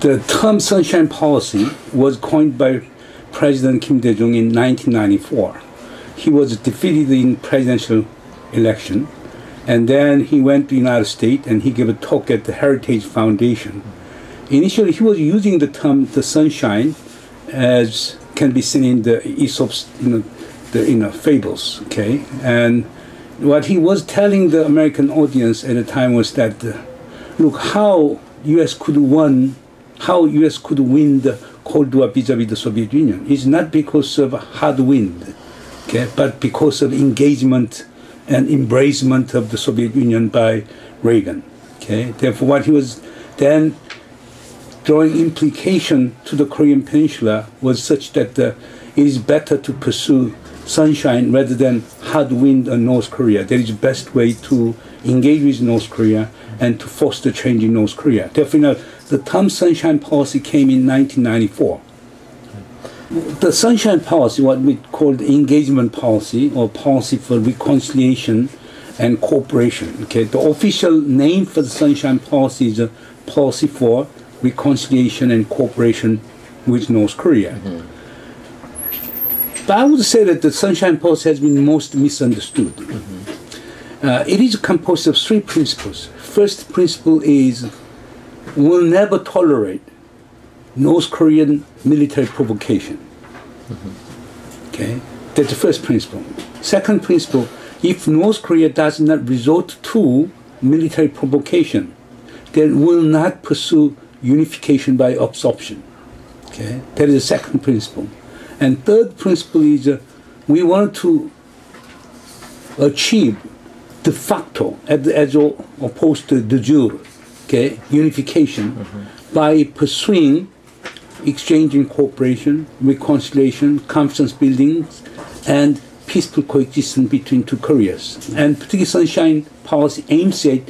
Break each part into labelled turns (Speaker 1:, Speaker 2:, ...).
Speaker 1: The term sunshine policy was coined by President Kim Dae-jung in 1994. He was defeated in presidential election, and then he went to the United States and he gave a talk at the Heritage Foundation. Initially, he was using the term "the sunshine," as can be seen in the Aesop's, fables. Okay, and what he was telling the American audience at the time was that, look, how U.S. could win the Cold War vis-a-vis the Soviet Union is not because of hard wind, okay, but because of engagement and embracement of the Soviet Union by Reagan. Okay, therefore, what he was then drawing implication to the Korean Peninsula was such that it is better to pursue sunshine rather than hard wind on North Korea. That is the best way to engage with North Korea and to foster change in North Korea. Therefore, the term sunshine policy came in 1994. The sunshine policy, what we call the engagement policy or policy for reconciliation and cooperation. Okay, the official name for the sunshine policy is a policy for reconciliation and cooperation with North Korea. Mm-hmm. But I would say that the sunshine policy has been most misunderstood. Mm-hmm. It is composed of three principles. First principle is we'll never tolerate North Korean military provocation. Mm-hmm. Okay, that's the first principle. Second principle, if North Korea does not resort to military provocation, then will not pursue unification by absorption. Okay, that is the second principle. And third principle is we want to achieve de facto, as opposed to de jure, okay, unification, mm-hmm. by pursuing exchange and cooperation, reconciliation, confidence building, and peaceful coexistence between two Koreas. And particularly sunshine policy aims at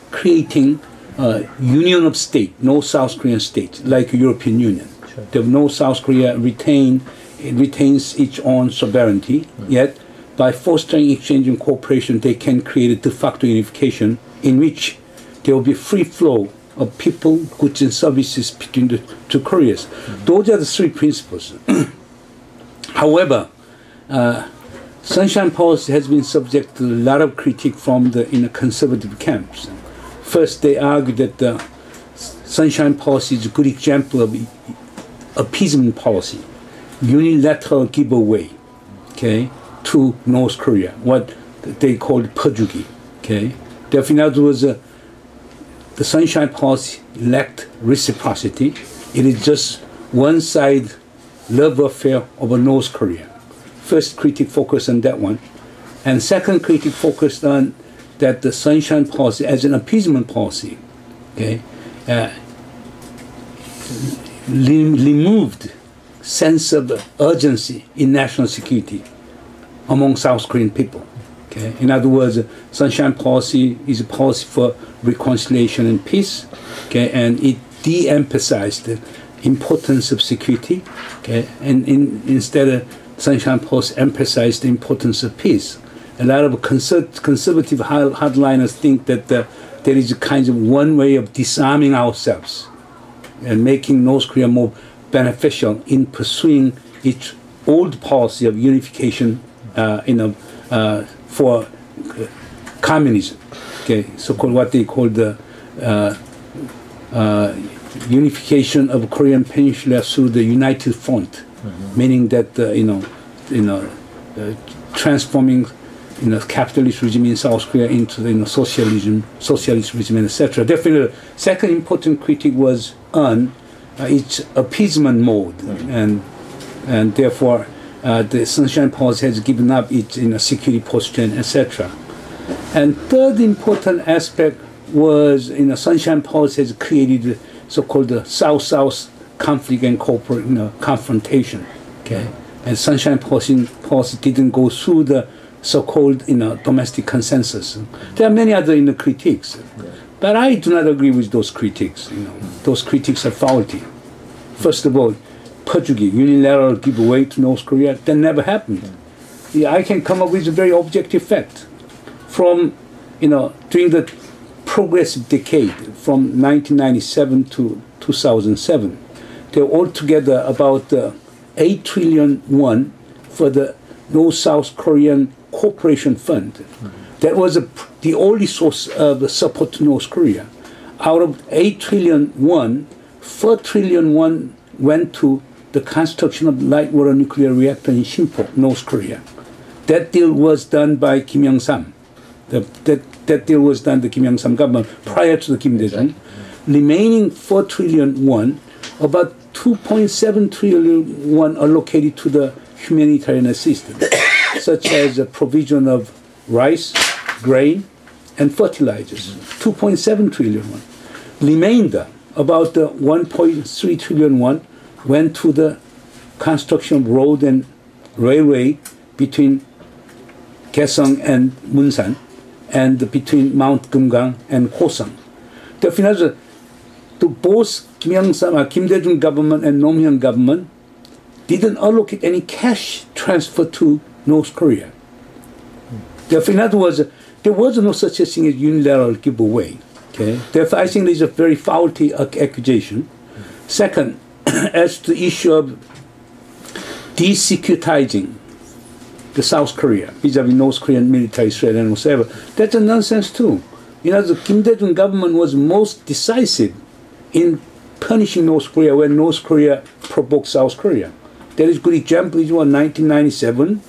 Speaker 1: creating a union of states, no South Korean states, like European Union. Sure. The North South Korea retains its own sovereignty, mm-hmm. yet by fostering exchange and cooperation, they can create a de facto unification in which there will be free flow of people, goods, and services between the two Koreas. Mm-hmm. Those are the three principles. However, sunshine policy has been subject to a lot of critique from the conservative camps. First, they argue that the sunshine policy is a good example of appeasement policy, unilateral giveaway, okay, to North Korea, what they called perjugi. Okay, therefore, in other words, the sunshine policy lacked reciprocity. It is just one side love affair over North Korea. First critique focused on that one, and second critique focused on that the sunshine policy as an appeasement policy, okay, removed sense of urgency in national security among South Korean people. Okay, in other words, sunshine policy is a policy for reconciliation and peace. Okay, and it de-emphasized the importance of security. Okay, and instead, sunshine policy emphasized the importance of peace. A lot of conservative hardliners think that there is a kind of one way of disarming ourselves and making North Korea more beneficial in pursuing its old policy of unification, for communism. Okay, so-called what they call the unification of Korean Peninsula through the United Front, mm-hmm. meaning that transforming capitalist regime in South Korea into socialist regime, etc. Definitely, second important critique was on its appeasement mode, mm-hmm. and therefore the sunshine policy has given up its security posture, etc. And third important aspect was sunshine policy has created so-called South-South conflict and confrontation. Okay, and sunshine policy didn't go through the so-called domestic consensus. There are many other critiques, but I do not agree with those critiques. Those critiques are faulty. First of all, perjugi, unilateral giveaway to North Korea, that never happened. I can come up with a very objective fact. From during the progressive decade from 1997 to 2007. They were altogether about 8 trillion won for the North-South Korean Cooperation Fund. That was the only source of support to North Korea. Out of 8 trillion won, 4 trillion won went to the construction of light water nuclear reactor in Sinpo, North Korea. That deal was done by Kim Yong-sam. That deal was done by the Kim Yong-sam government prior to the Kim Dae-jung. Remaining 4 trillion won, about 2.7 trillion won allocated to the humanitarian assistance, such as the provision of rice, grain, and fertilizers. 2.7 trillion won. Remainder, about 1.3 trillion won, went to the construction of road and railway between Kaesong and Munsan, and between Mount Kumgang and Hosang. The both Kim Dae-jung government and Nom-hyun government didn't allocate any cash transfer to North Korea. Therefore, in other words, there was no such a thing as unilateral giveaway. Okay? Therefore, I think this is a very faulty accusation. Second, as to the issue of de-securitizing the South Korea vis-a-vis North Korean military threat and whatever, that's a nonsense too. You know, the Kim Dae-jung government was most decisive in punishing North Korea when North Korea provoked South Korea. There is a good example is 1997,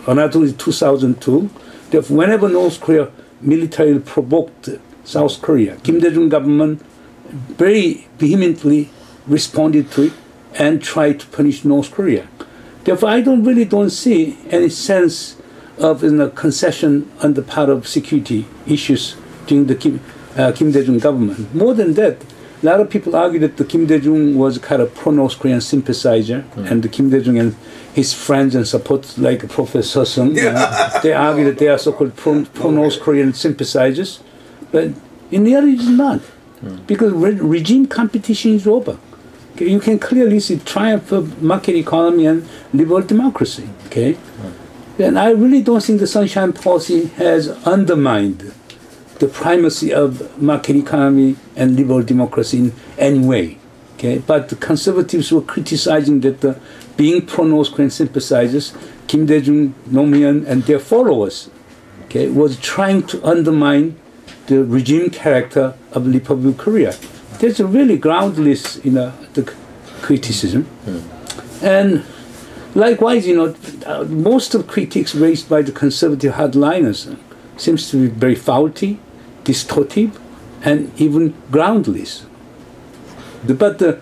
Speaker 1: another is 2002. Therefore, whenever North Korea militarily provoked South Korea, Kim Dae-jung government very vehemently responded to it and tried to punish North Korea. Therefore, I really don't see any sense of concession on the part of security issues during the Kim Dae-jung government. More than that, a lot of people argue that the Kim Dae-jung was kind of pro-North Korean sympathizer, and the Kim Dae-jung and his friends and supporters like Professor Sung, they argue that they are so-called pro-North Korean sympathizers. But in reality, it's not, because regime competition is over. Okay? You can clearly see triumph of market economy and liberal democracy. Okay, and I really don't think the Sunshine Policy has undermined the primacy of market economy and liberal democracy in any way. Okay, but the conservatives were criticizing that being pro-North Korean sympathizers, Kim Dae-jung, Nom-hyun, and their followers, okay, was trying to undermine the regime character of the Republic of Korea. That's a really groundless, the criticism. And likewise, most of the critiques raised by the conservative hardliners seems to be very faulty, distortive, and even groundless. But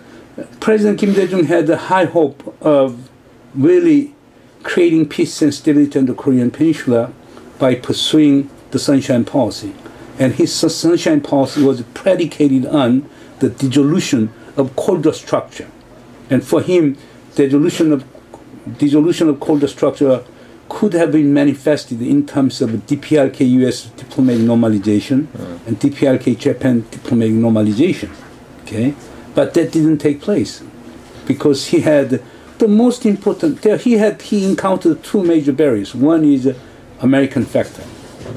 Speaker 1: President Kim Dae-jung had a high hope of really creating peace and stability in the Korean Peninsula by pursuing the Sunshine Policy. And his Sunshine Policy was predicated on the dissolution of colder structure. And for him, the dissolution of colder structure could have been manifested in terms of DPRK-US diplomatic normalization and DPRK-Japan diplomatic normalization. Okay? But that didn't take place because he had the most important, he encountered two major barriers. One is American factor.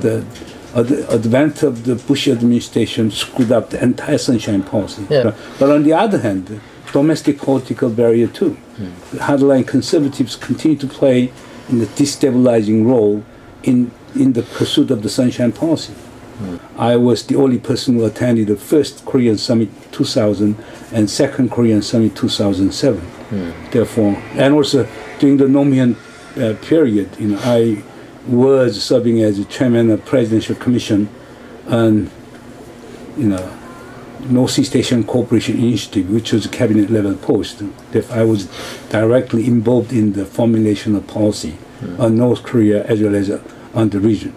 Speaker 1: The advent of the Bush administration screwed up the entire Sunshine Policy. Yeah. But on the other hand, domestic political barrier too. Hardline conservatives continue to play in the destabilizing role in the pursuit of the Sunshine Policy. I was the only person who attended the first Korean Summit 2000 and second Korean Summit 2007. Therefore, and also during the Nom-hyun period, I was serving as the chairman of Presidential Commission on, Northeast Asian Cooperation Initiative, which was a cabinet level post. Therefore, I was directly involved in the formulation of policy on North Korea as well as on the region.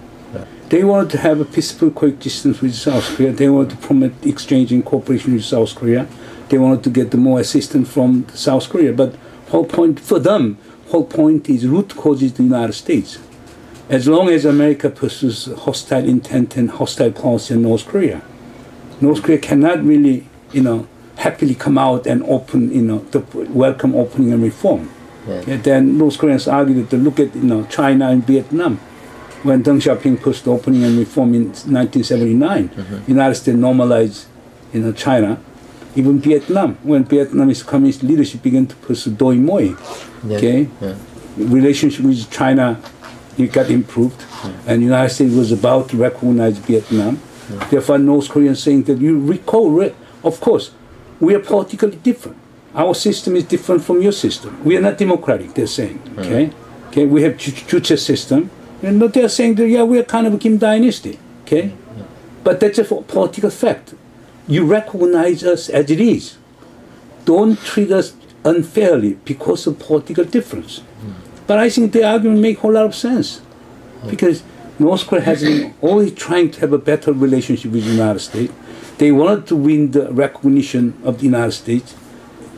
Speaker 1: They wanted to have a peaceful coexistence with South Korea. They wanted to promote exchange and cooperation with South Korea. They wanted to get more assistance from South Korea. But whole point for them, whole point is root cause is the United States. As long as America pursues hostile intent and hostile policy in North Korea cannot really, happily come out and open, the welcome opening and reform. Yeah, then North Koreans argue that look at, China and Vietnam. When Deng Xiaoping pushed opening and reform in 1979, United States normalized, China, Even Vietnam, when Vietnamese communist leadership began to pursue Doi Moi, okay, relationship with China, it got improved, and the United States was about to recognize Vietnam. Therefore, North Koreans saying that you recall, of course, we are politically different. Our system is different from your system. We are not democratic, they're saying. Okay, we have Juche system. And they're saying that, yeah, we are kind of a Kim dynasty. Okay, but that's a political fact. You recognize us as it is. Don't treat us unfairly because of political difference. But I think the argument makes a whole lot of sense. Because North Korea has been always trying to have a better relationship with the United States. They wanted to win the recognition of the United States,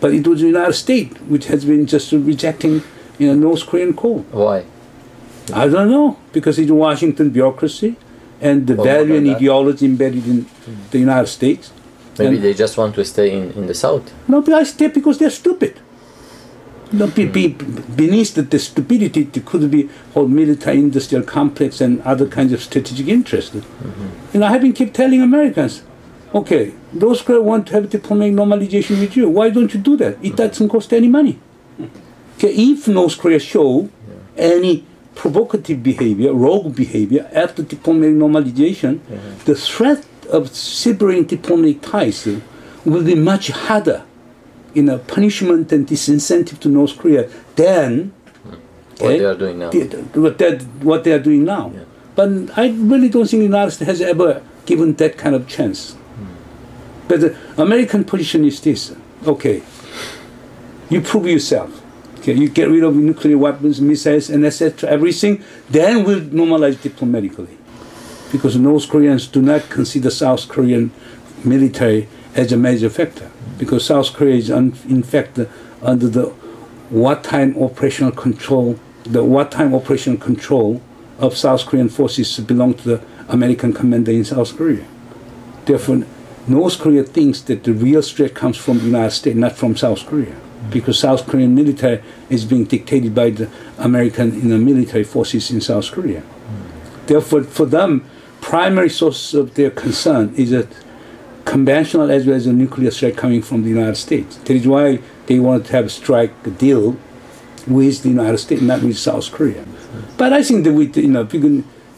Speaker 1: but it was the United States which has been just rejecting North Korean call.
Speaker 2: Why?
Speaker 1: I don't know, because it's Washington bureaucracy and the value and ideology embedded in the United States.
Speaker 2: Maybe they just want to stay in the South.
Speaker 1: No, because they're stupid. No, beneath the stupidity, there could be whole military industrial complex and other kinds of strategic interests. I have been keep telling Americans, okay, those Korea want to have diplomatic normalization with you. Why don't you do that? It doesn't cost any money. Okay, if North Korea show any provocative behavior, rogue behavior after diplomatic normalization, the threat of severing diplomatic ties will be much harder punishment and disincentive to North Korea than
Speaker 2: what they are doing now.
Speaker 1: What they are doing now. Yeah. But I really don't think the United States has ever given that kind of chance. But the American position is this: okay, you prove yourself. Okay, you get rid of nuclear weapons, missiles, and etc. Everything. Then we'll normalize diplomatically, because North Koreans do not consider South Korean military as a major factor. Because South Korea is, in fact, under the wartime operational control. The wartime operational control of South Korean forces belong to the American commander in South Korea. Therefore, North Korea thinks that the real threat comes from the United States, not from South Korea. Because South Korean military is being dictated by the American military forces in South Korea. Therefore, for them, primary source of their concern is that conventional as well as a nuclear threat coming from the United States. That is why they want to have a strike deal with the United States, not with South Korea. But I think that with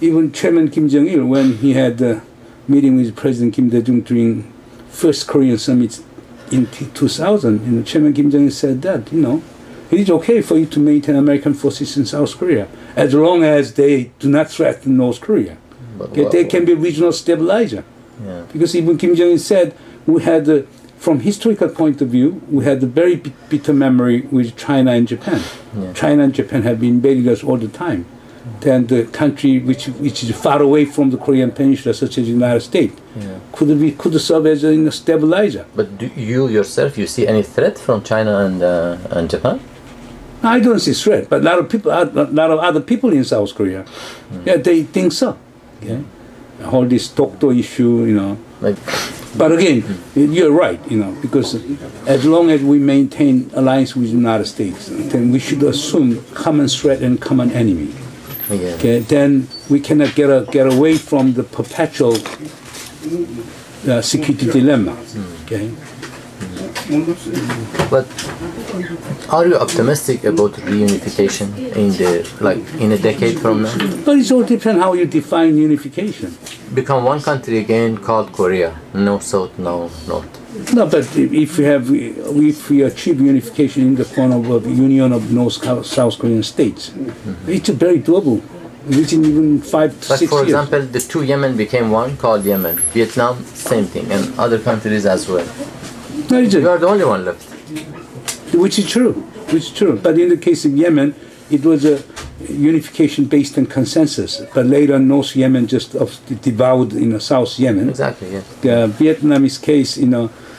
Speaker 1: even Chairman Kim Jong-il, when he had a meeting with President Kim Dae-jung during first Korean summit in 2000, Chairman Kim Jong-il said that it is okay for you to maintain American forces in South Korea as long as they do not threaten North Korea. Okay, they can be regional stabilizer.
Speaker 2: Yeah.
Speaker 1: Because even Kim Jong-un said we had, from historical point of view, we had a very bitter memory with China and Japan.
Speaker 2: Yeah.
Speaker 1: China and Japan have been invading us all the time. Then the country which is far away from the Korean Peninsula, such as the United States, could serve as a stabilizer.
Speaker 2: But do you yourself, you see any threat from China and Japan?
Speaker 1: I don't see threat, but a lot of other people in South Korea, they think so. Okay? All this Dokdo issue, But again, you're right, because as long as we maintain alliance with the United States, then we should assume common threat and common enemy.
Speaker 2: Yeah.
Speaker 1: Okay, then we cannot get away from the perpetual security dilemma. Okay.
Speaker 2: But are you optimistic about reunification in a decade from now?
Speaker 1: But it all depends how you define unification.
Speaker 2: Become one country again called Korea, no South, no North.
Speaker 1: No, but if we achieve unification in the form of a union of South Korean states, it's very doable. Within even 5 to 6 years.
Speaker 2: Like for example, the two Yemen became one called Yemen. Vietnam, same thing, and other countries as well.
Speaker 1: No,
Speaker 2: you are the only one left.
Speaker 1: Which is true. But in the case of Yemen, it was a unification based on consensus. But later, North Yemen just devoured South Yemen.
Speaker 2: Exactly. Yes.
Speaker 1: Vietnamese case,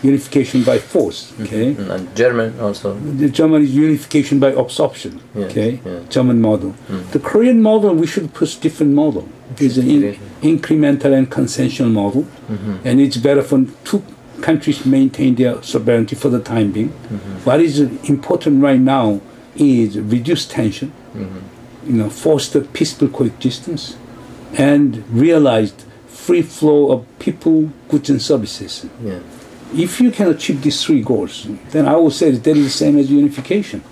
Speaker 1: unification by force. Okay.
Speaker 2: And German also.
Speaker 1: The German is unification by absorption.
Speaker 2: Yes.
Speaker 1: Okay.
Speaker 2: Yes.
Speaker 1: German model. The Korean model, we should push different model. It's an incremental and consensual model, and it's better for two countries maintain their sovereignty for the time being. What is important right now is reduce tension, foster peaceful coexistence, and realized free flow of people, goods, and services.
Speaker 2: Yeah.
Speaker 1: If you can achieve these three goals, then I would say that is the same as unification.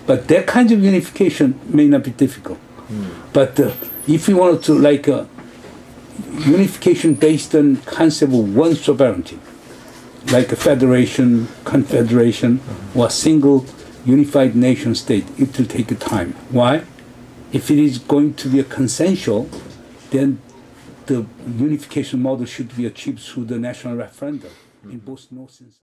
Speaker 1: But that kind of unification may not be difficult. But if you wanted to like unification based on concept of one sovereignty, like a federation, confederation, or a single unified nation state, it will take time. Why? If it is going to be a consensual, then the unification model should be achieved through the national referendum in both North and South.